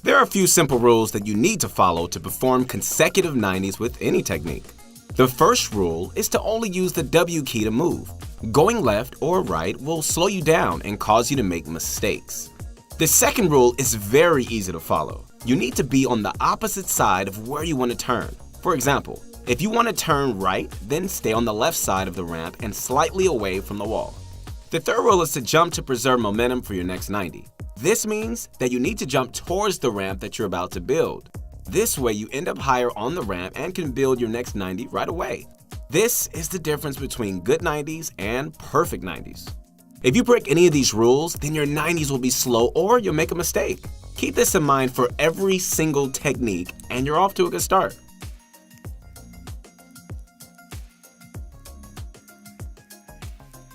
There are a few simple rules that you need to follow to perform consecutive 90s with any technique. The first rule is to only use the W key to move. Going left or right will slow you down and cause you to make mistakes. The second rule is very easy to follow. You need to be on the opposite side of where you want to turn. For example, if you want to turn right, then stay on the left side of the ramp and slightly away from the wall. The third rule is to jump to preserve momentum for your next 90. This means that you need to jump towards the ramp that you're about to build. This way you end up higher on the ramp and can build your next 90 right away. This is the difference between good 90s and perfect 90s. If you break any of these rules, then your 90s will be slow or you'll make a mistake. Keep this in mind for every single technique and you're off to a good start.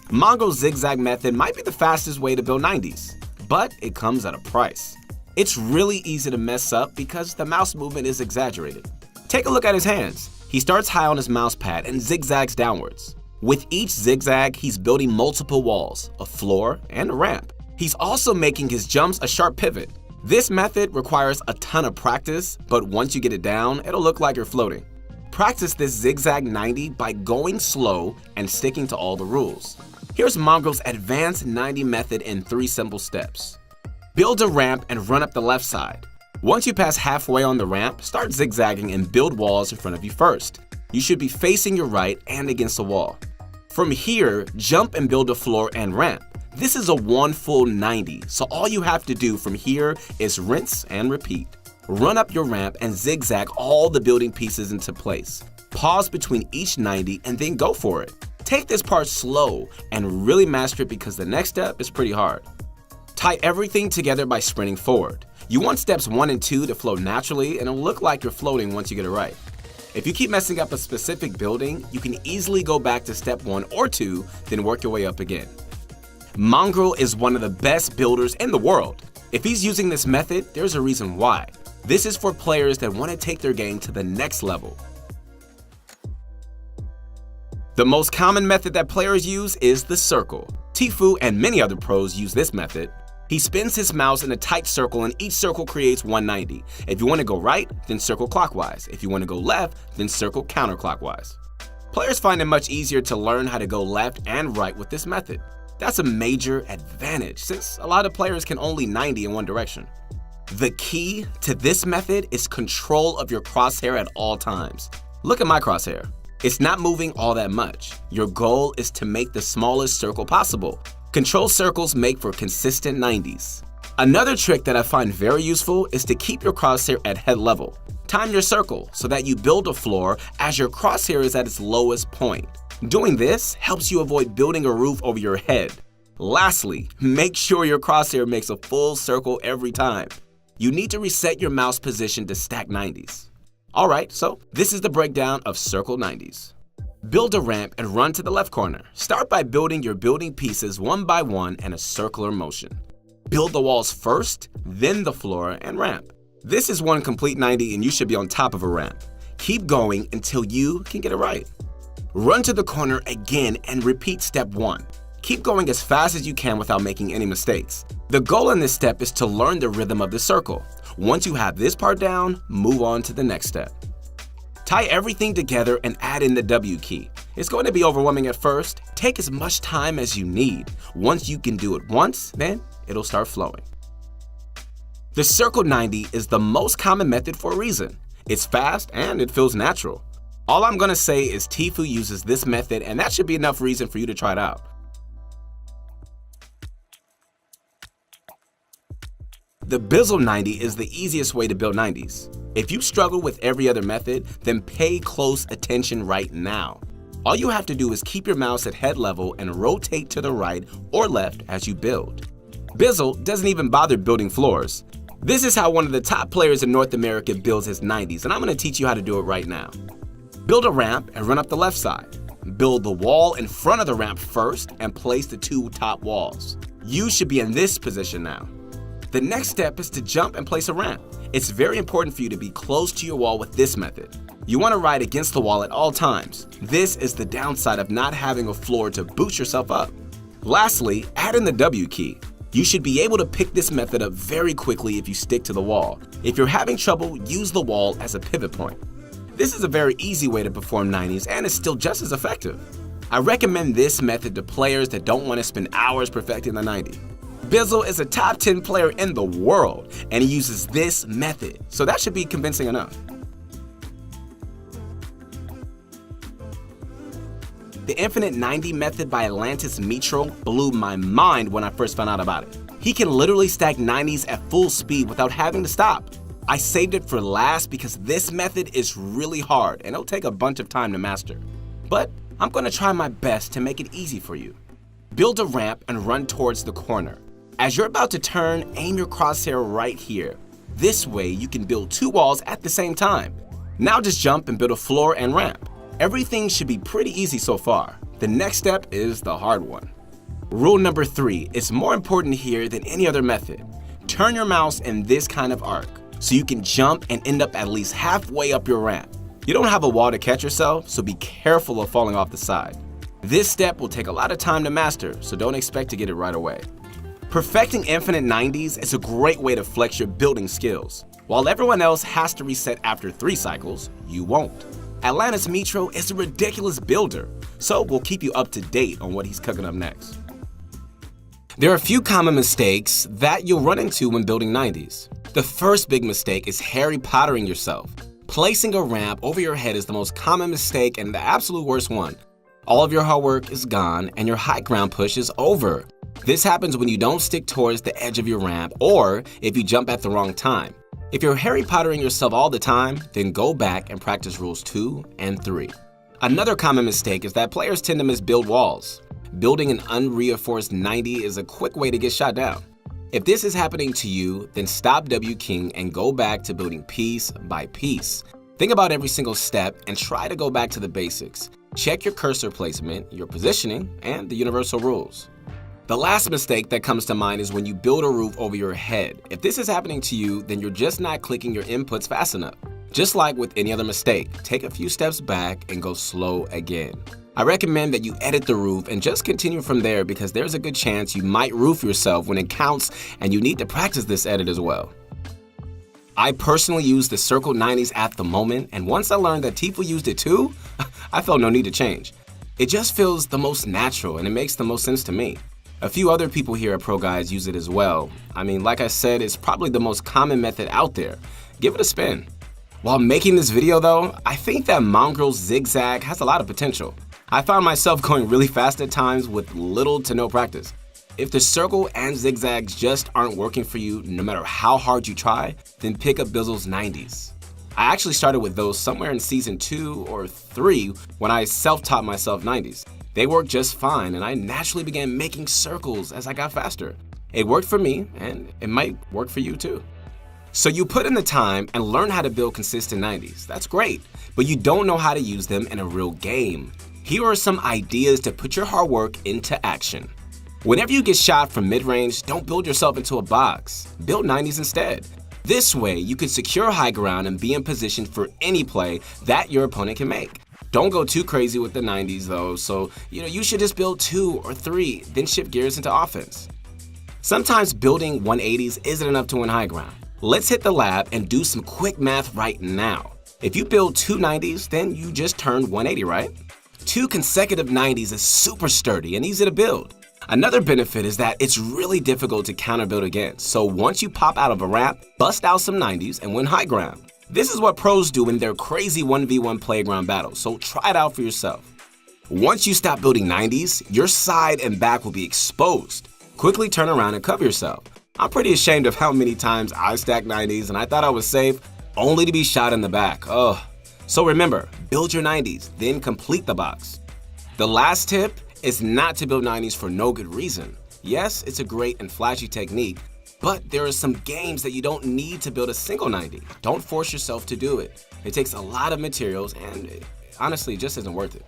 Mongo's zigzag method might be the fastest way to build 90s, but it comes at a price. It's really easy to mess up because the mouse movement is exaggerated. Take a look at his hands. He starts high on his mouse pad and zigzags downwards. With each zigzag, he's building multiple walls, a floor, and a ramp. He's also making his jumps a sharp pivot. This method requires a ton of practice, but once you get it down, it'll look like you're floating. Practice this zigzag 90 by going slow and sticking to all the rules. Here's Mongo's advanced 90 method in 3 simple steps. Build a ramp and run up the left side. Once you pass halfway on the ramp, start zigzagging and build walls in front of you first. You should be facing your right and against the wall. From here, jump and build a floor and ramp. This is a one full 90, so all you have to do from here is rinse and repeat. Run up your ramp and zigzag all the building pieces into place. Pause between each 90 and then go for it. Take this part slow and really master it because the next step is pretty hard. Tie everything together by sprinting forward. You want steps 1 and 2 to flow naturally and it'll look like you're floating once you get it right. If you keep messing up a specific building, you can easily go back to step 1 or 2, then work your way up again. Mongo is one of the best builders in the world. If he's using this method, there's a reason why. This is for players that want to take their game to the next level. The most common method that players use is the circle. Tfue and many other pros use this method. He spins his mouse in a tight circle and each circle creates 190. If you want to go right, then circle clockwise. If you want to go left, then circle counterclockwise. Players find it much easier to learn how to go left and right with this method. That's a major advantage since a lot of players can only 90 in one direction. The key to this method is control of your crosshair at all times. Look at my crosshair. It's not moving all that much. Your goal is to make the smallest circle possible. Control circles make for consistent 90s. Another trick that I find very useful is to keep your crosshair at head level. Time your circle so that you build a floor as your crosshair is at its lowest point. Doing this helps you avoid building a roof over your head. Lastly, make sure your crosshair makes a full circle every time. You need to reset your mouse position to stack 90s. Alright, so this is the breakdown of circle 90s. Build a ramp and run to the left corner. Start by building your building pieces one by one in a circular motion. Build the walls first, then the floor and ramp. This is one complete 90 and you should be on top of a ramp. Keep going until you can get it right. Run to the corner again and repeat step 1. Keep going as fast as you can without making any mistakes. The goal in this step is to learn the rhythm of the circle. Once you have this part down, move on to the next step. Tie everything together and add in the W key. It's going to be overwhelming at first. Take as much time as you need. Once you can do it once, then it'll start flowing. The circle 90 is the most common method for a reason. It's fast and it feels natural. All I'm going to say is Tfue uses this method and that should be enough reason for you to try it out. The Bizzle 90 is the easiest way to build 90s. If you struggle with every other method, then pay close attention right now. All you have to do is keep your mouse at head level and rotate to the right or left as you build. Bizzle doesn't even bother building floors. This is how one of the top players in North America builds his 90s, and I'm going to teach you how to do it right now. Build a ramp and run up the left side. Build the wall in front of the ramp first and place the 2 top walls. You should be in this position now. The next step is to jump and place a ramp. It's very important for you to be close to your wall with this method. You want to ride against the wall at all times. This is the downside of not having a floor to boost yourself up. Lastly, add in the W key. You should be able to pick this method up very quickly if you stick to the wall. If you're having trouble, use the wall as a pivot point. This is a very easy way to perform 90s and is still just as effective. I recommend this method to players that don't want to spend hours perfecting the 90. Bizzle is a top 10 player in the world, and he uses this method, so that should be convincing enough. The Infinite 90 method by Atlantis Metro blew my mind when I first found out about it. He can literally stack 90s at full speed without having to stop. I saved it for last because this method is really hard and it'll take a bunch of time to master. But I'm going to try my best to make it easy for you. Build a ramp and run towards the corner. As you're about to turn, aim your crosshair right here. This way you can build two walls at the same time. Now just jump and build a floor and ramp. Everything should be pretty easy so far. The next step is the hard one. Rule number 3 is more important here than any other method. Turn your mouse in this kind of arc so you can jump and end up at least halfway up your ramp. You don't have a wall to catch yourself, so be careful of falling off the side. This step will take a lot of time to master, so don't expect to get it right away. Perfecting Infinite 90s is a great way to flex your building skills. While everyone else has to reset after 3 cycles, you won't. Atlantis Metro is a ridiculous builder, so we'll keep you up to date on what he's cooking up next. There are a few common mistakes that you'll run into when building 90s. The first big mistake is Harry Pottering yourself. Placing a ramp over your head is the most common mistake and the absolute worst one. All of your hard work is gone and your high ground push is over. This happens when you don't stick towards the edge of your ramp or if you jump at the wrong time. If you're Harry Pottering yourself all the time, then go back and practice rules 2 and 3. Another common mistake is that players tend to misbuild walls. Building an unreinforced 90 is a quick way to get shot down. If this is happening to you, then stop W King and go back to building piece by piece. Think about every single step and try to go back to the basics. Check your cursor placement, your positioning, and the universal rules. The last mistake that comes to mind is when you build a roof over your head. If this is happening to you, then you're just not clicking your inputs fast enough. Just like with any other mistake, take a few steps back and go slow again. I recommend that you edit the roof and just continue from there because there's a good chance you might roof yourself when it counts and you need to practice this edit as well. I personally use the Circle 90s at the moment, and once I learned that Tfue used it too, I felt no need to change. It just feels the most natural and it makes the most sense to me. A few other people here at ProGuides use it as well. I mean, like I said, it's probably the most common method out there. Give it a spin. While making this video though, I think that Mongrel's Zigzag has a lot of potential. I found myself going really fast at times with little to no practice. If the circle and zigzags just aren't working for you, no matter how hard you try, then pick up Bizzle's 90s. I actually started with those somewhere in season 2 or 3 when I self-taught myself 90s. They worked just fine, and I naturally began making circles as I got faster. It worked for me, and it might work for you too. So you put in the time and learn how to build consistent 90s. That's great, but you don't know how to use them in a real game. Here are some ideas to put your hard work into action. Whenever you get shot from mid-range, don't build yourself into a box. Build 90s instead. This way, you can secure high ground and be in position for any play that your opponent can make. Don't go too crazy with the 90s though, so you should just build 2 or 3, then shift gears into offense. Sometimes building 180s isn't enough to win high ground. Let's hit the lab and do some quick math right now. If you build 2 90s, then you just turned 180, right? 2 consecutive 90s is super sturdy and easy to build. Another benefit is that it's really difficult to counter build against, so once you pop out of a ramp, bust out some 90s and win high ground. This is what pros do in their crazy 1v1 playground battles, so try it out for yourself. Once you stop building 90s, your side and back will be exposed. Quickly turn around and cover yourself. I'm pretty ashamed of how many times I stacked 90s and I thought I was safe, only to be shot in the back. Ugh. So remember, build your 90s, then complete the box. The last tip is not to build 90s for no good reason. Yes, it's a great and flashy technique, but there are some games that you don't need to build a single 90. Don't force yourself to do it. It takes a lot of materials and honestly, it just isn't worth it.